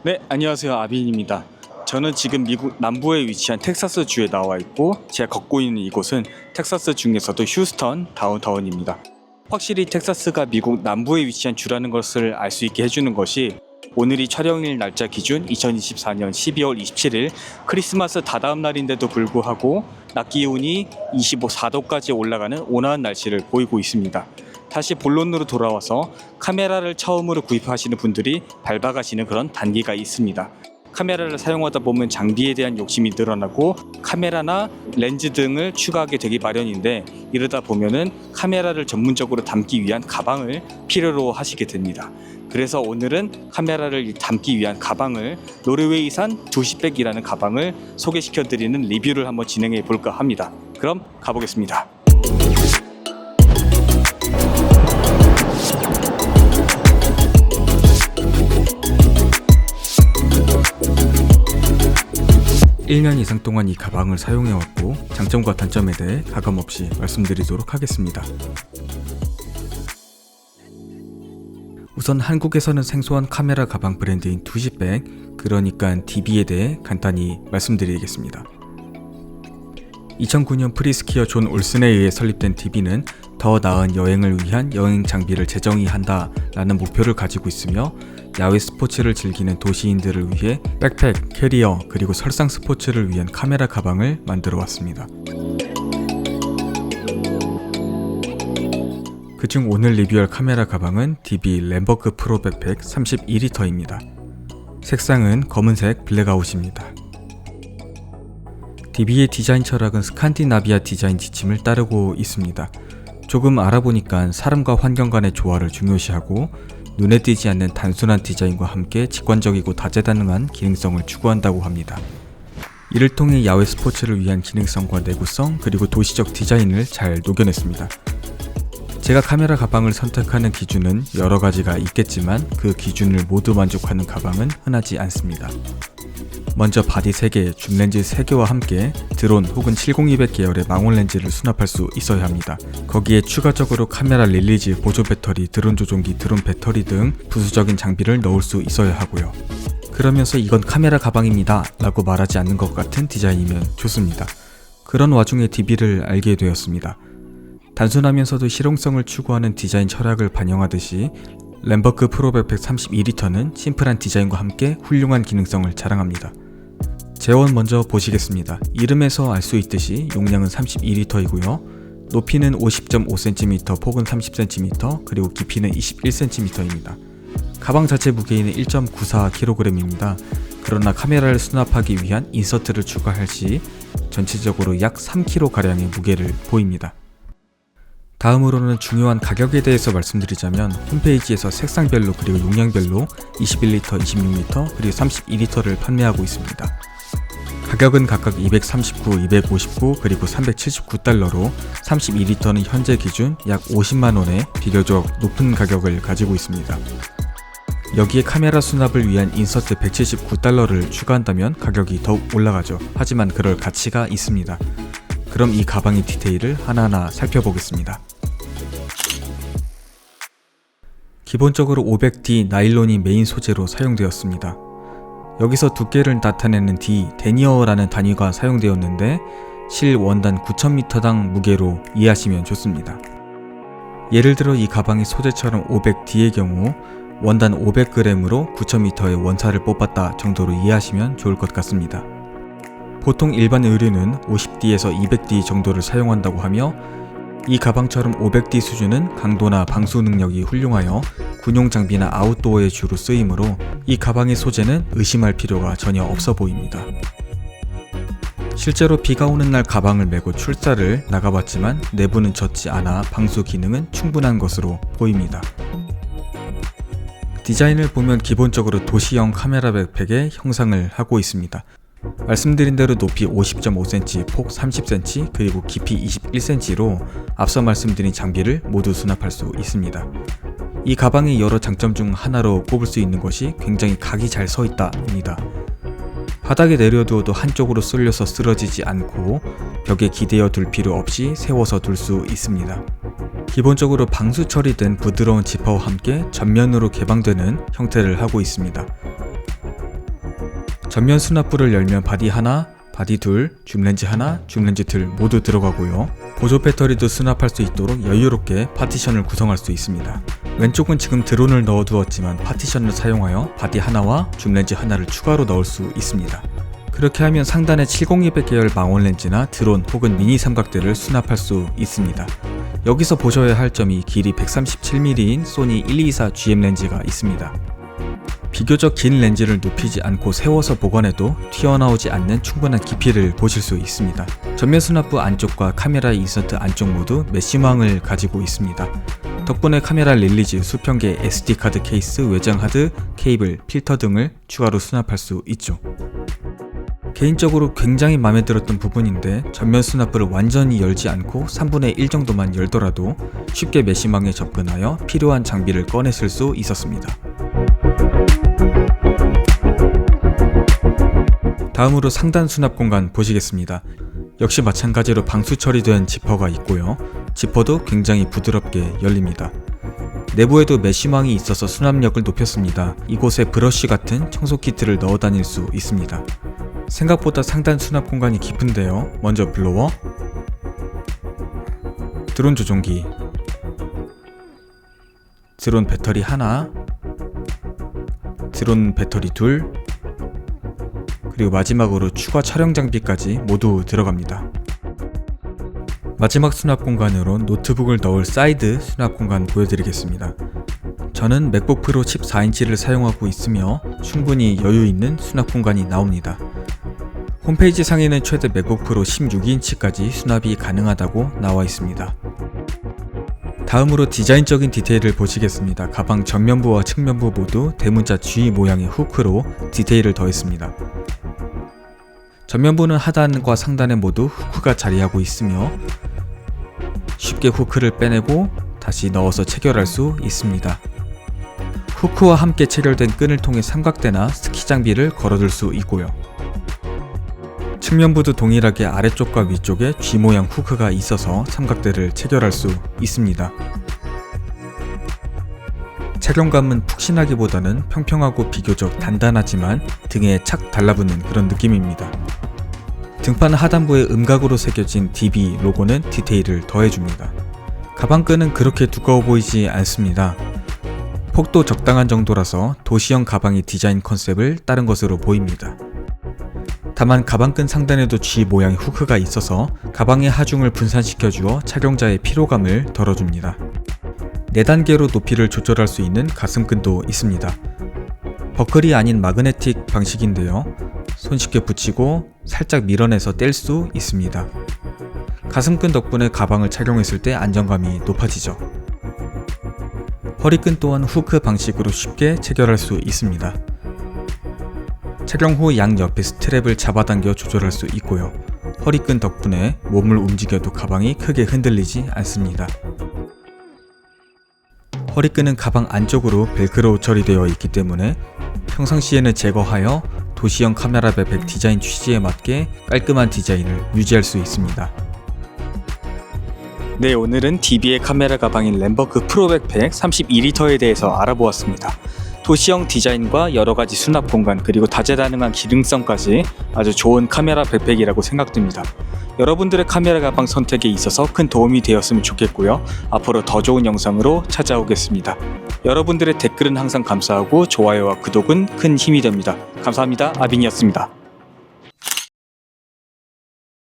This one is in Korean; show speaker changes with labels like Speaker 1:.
Speaker 1: 네, 안녕하세요. 아빈입니다. 저는 지금 미국 남부에 위치한 텍사스 주에 나와 있고 제가 걷고 있는 이곳은 텍사스 중에서도 휴스턴 다운타운입니다. 확실히 텍사스가 미국 남부에 위치한 주라는 것을 알 수 있게 해주는 것이 오늘이 촬영일 날짜 기준 2024년 12월 27일 크리스마스 다다음 날인데도 불구하고 낮 기온이 24도까지 올라가는 온화한 날씨를 보이고 있습니다. 다시 본론으로 돌아와서 카메라를 처음으로 구입하시는 분들이 밟아가시는 그런 단계가 있습니다. 카메라를 사용하다 보면 장비에 대한 욕심이 늘어나고 카메라나 렌즈 등을 추가하게 되기 마련인데, 이러다 보면은 카메라를 전문적으로 담기 위한 가방을 필요로 하시게 됩니다. 그래서 오늘은 카메라를 담기 위한 가방을 노르웨이산 두시백이라는 가방을 소개시켜 드리는 리뷰를 한번 진행해 볼까 합니다. 그럼 가보겠습니다. (1) 년 이상 동안 이 가방을 사용해왔고 장점과 단점에 대해 가감없이 말씀드리도록 하겠습니다. 우선 한국에서는 생소한 카메라 가방 브랜드인 두시백, 그러니까 DB에 대해 간단히 말씀드리겠습니다. 2009년 프리스키어 존 올슨에 의해 설립된 DB는 더 나은 여행을 위한 여행 장비를 재정의한다 라는 목표를 가지고 있으며, 야외 스포츠를 즐기는 도시인들을 위해 백팩, 캐리어, 그리고 설상 스포츠를 위한 카메라 가방을 만들어 왔습니다. 그중 오늘 리뷰할 카메라 가방은 DB 램버그 프로 백팩 32리터입니다. 색상은 검은색 블랙아웃입니다. DB의 디자인 철학은 스칸디나비아 디자인 지침을 따르고 있습니다. 조금 알아보니까 사람과 환경 간의 조화를 중요시하고 눈에 띄지 않는 단순한 디자인과 함께 직관적이고 다재다능한 기능성을 추구한다고 합니다. 이를 통해 야외 스포츠를 위한 기능성과 내구성, 그리고 도시적 디자인을 잘 녹여냈습니다. 제가 카메라 가방을 선택하는 기준은 여러 가지가 있겠지만 그 기준을 모두 만족하는 가방은 흔하지 않습니다. 먼저 바디 3개, 줌렌즈 3개와 함께 드론 혹은 70-200 계열의 망원 렌즈를 수납할 수 있어야 합니다. 거기에 추가적으로 카메라 릴리즈, 보조 배터리, 드론 조종기, 드론 배터리 등 부수적인 장비를 넣을 수 있어야 하고요. 그러면서 이건 카메라 가방입니다 라고 말하지 않는 것 같은 디자인이면 좋습니다. 그런 와중에 DB를 알게 되었습니다. 단순하면서도 실용성을 추구하는 디자인 철학을 반영하듯이 램버그 프로 백팩 32리터는 심플한 디자인과 함께 훌륭한 기능성을 자랑합니다. 제원 먼저 보시겠습니다. 이름에서 알 수 있듯이 용량은 32리터이고요. 높이는 50.5cm, 폭은 30cm, 그리고 깊이는 21cm입니다. 가방 자체 무게는 1.94kg입니다. 그러나 카메라를 수납하기 위한 인서트를 추가할 시 전체적으로 약 3kg가량의 무게를 보입니다. 다음으로는 중요한 가격에 대해서 말씀드리자면 홈페이지에서 색상별로 그리고 용량별로 21리터, 26리터, 그리고 32리터를 판매하고 있습니다. 가격은 각각 239, 259, 그리고 379달러로 32리터는 현재 기준 약 50만원의 비교적 높은 가격을 가지고 있습니다. 여기에 카메라 수납을 위한 인서트 179달러를 추가한다면 가격이 더욱 올라가죠. 하지만 그럴 가치가 있습니다. 그럼 이 가방의 디테일을 하나하나 살펴보겠습니다. 기본적으로 500D 나일론이 메인 소재로 사용되었습니다. 여기서 두께를 나타내는 D, 데니어라는 단위가 사용되었는데 실 원단 9,000m당 무게로 이해하시면 좋습니다. 예를 들어 이 가방의 소재처럼 500D의 경우 원단 500g으로 9,000m의 원사를 뽑았다 정도로 이해하시면 좋을 것 같습니다. 보통 일반 의류는 50D에서 200D 정도를 사용한다고 하며, 이 가방처럼 500D 수준은 강도나 방수 능력이 훌륭하여 군용 장비나 아웃도어에 주로 쓰이므로 이 가방의 소재는 의심할 필요가 전혀 없어 보입니다. 실제로 비가 오는 날 가방을 메고 출사를 나가봤지만 내부는 젖지 않아 방수 기능은 충분한 것으로 보입니다. 디자인을 보면 기본적으로 도시형 카메라 백팩의 형상을 하고 있습니다. 말씀드린 대로 높이 50.5cm, 폭 30cm, 그리고 깊이 21cm로 앞서 말씀드린 장비를 모두 수납할 수 있습니다. 이 가방의 여러 장점 중 하나로 꼽을 수 있는 것이 굉장히 각이 잘 서 있다입니다. 바닥에 내려두어도 한쪽으로 쏠려서 쓰러지지 않고 벽에 기대어 둘 필요 없이 세워서 둘 수 있습니다. 기본적으로 방수 처리된 부드러운 지퍼와 함께 전면으로 개방되는 형태를 하고 있습니다. 전면 수납부를 열면 바디 하나, 바디 둘, 줌렌즈 하나, 줌렌즈 둘 모두 들어가고요. 보조 배터리도 수납할 수 있도록 여유롭게 파티션을 구성할 수 있습니다. 왼쪽은 지금 드론을 넣어두었지만 파티션을 사용하여 바디 하나와 줌렌즈 하나를 추가로 넣을 수 있습니다. 그렇게 하면 상단에 70-200 계열 망원 렌즈나 드론 혹은 미니 삼각대를 수납할 수 있습니다. 여기서 보셔야 할 점이 길이 137mm인 소니 1224GM 렌즈가 있습니다. 비교적 긴 렌즈를 눕히지 않고 세워서 보관해도 튀어나오지 않는 충분한 깊이를 보실 수 있습니다. 전면 수납부 안쪽과 카메라 인서트 안쪽 모두 메쉬망을 가지고 있습니다. 덕분에 카메라 릴리즈, 수평계, SD카드 케이스, 외장 하드, 케이블, 필터 등을 추가로 수납할 수 있죠. 개인적으로 굉장히 마음에 들었던 부분인데 전면 수납부를 완전히 열지 않고 3분의 1 정도만 열더라도 쉽게 메쉬망에 접근하여 필요한 장비를 꺼내 쓸 수 있었습니다. 다음으로 상단 수납 공간 보시겠습니다. 역시 마찬가지로 방수 처리된 지퍼가 있고요. 지퍼도 굉장히 부드럽게 열립니다. 내부에도 메쉬망이 있어서 수납력을 높였습니다. 이곳에 브러쉬 같은 청소 키트를 넣어 다닐 수 있습니다. 생각보다 상단 수납 공간이 깊은데요. 먼저 블로워, 드론 조종기, 드론 배터리 하나, 드론 배터리 둘, 그리고 마지막으로 추가 촬영 장비까지 모두 들어갑니다. 마지막 수납 공간으로 노트북을 넣을 사이드 수납 공간 보여드리겠습니다. 저는 맥북 프로 14인치를 사용하고 있으며 충분히 여유 있는 수납 공간이 나옵니다. 홈페이지 상에는 최대 맥북 프로 16인치까지 수납이 가능하다고 나와 있습니다. 다음으로 디자인적인 디테일을 보시겠습니다. 가방 전면부와 측면부 모두 대문자 G 모양의 후크로 디테일을 더했습니다. 전면부는 하단과 상단에 모두 후크가 자리하고 있으며 쉽게 후크를 빼내고 다시 넣어서 체결할 수 있습니다. 후크와 함께 체결된 끈을 통해 삼각대나 스키 장비를 걸어둘 수 있고요. 측면부도 동일하게 아래쪽과 위쪽에 G모양 후크가 있어서 삼각대를 체결할 수 있습니다. 착용감은 푹신하기보다는 평평하고 비교적 단단하지만 등에 착 달라붙는 그런 느낌입니다. 등판 하단부에 음각으로 새겨진 DB 로고는 디테일을 더해줍니다. 가방끈은 그렇게 두꺼워 보이지 않습니다. 폭도 적당한 정도라서 도시형 가방의 디자인 컨셉을 따른 것으로 보입니다. 다만 가방끈 상단에도 G 모양의 후크가 있어서 가방의 하중을 분산시켜주어 착용자의 피로감을 덜어줍니다. 4단계로 높이를 조절할 수 있는 가슴끈도 있습니다. 버클이 아닌 마그네틱 방식인데요. 손쉽게 붙이고 살짝 밀어내서 뗄 수 있습니다. 가슴끈 덕분에 가방을 착용했을 때 안정감이 높아지죠. 허리끈 또한 후크 방식으로 쉽게 체결할 수 있습니다. 착용 후 양옆에 스트랩을 잡아당겨 조절할 수 있고요. 허리끈 덕분에 몸을 움직여도 가방이 크게 흔들리지 않습니다. 허리끈은 가방 안쪽으로 벨크로 처리되어 있기 때문에 평상시에는 제거하여 도시형 카메라 백팩 디자인 취지에 맞게 깔끔한 디자인을 유지할 수 있습니다. 네, 오늘은 DB의 카메라 가방인 램버크 프로 백팩 32L에 대해서 알아보았습니다. 도시형 디자인과 여러가지 수납 공간 그리고 다재다능한 기능성까지 아주 좋은 카메라 백팩이라고 생각됩니다. 여러분들의 카메라 가방 선택에 있어서 큰 도움이 되었으면 좋겠고요. 앞으로 더 좋은 영상으로 찾아오겠습니다. 여러분들의 댓글은 항상 감사하고 좋아요와 구독은 큰 힘이 됩니다. 감사합니다. 아빈이었습니다.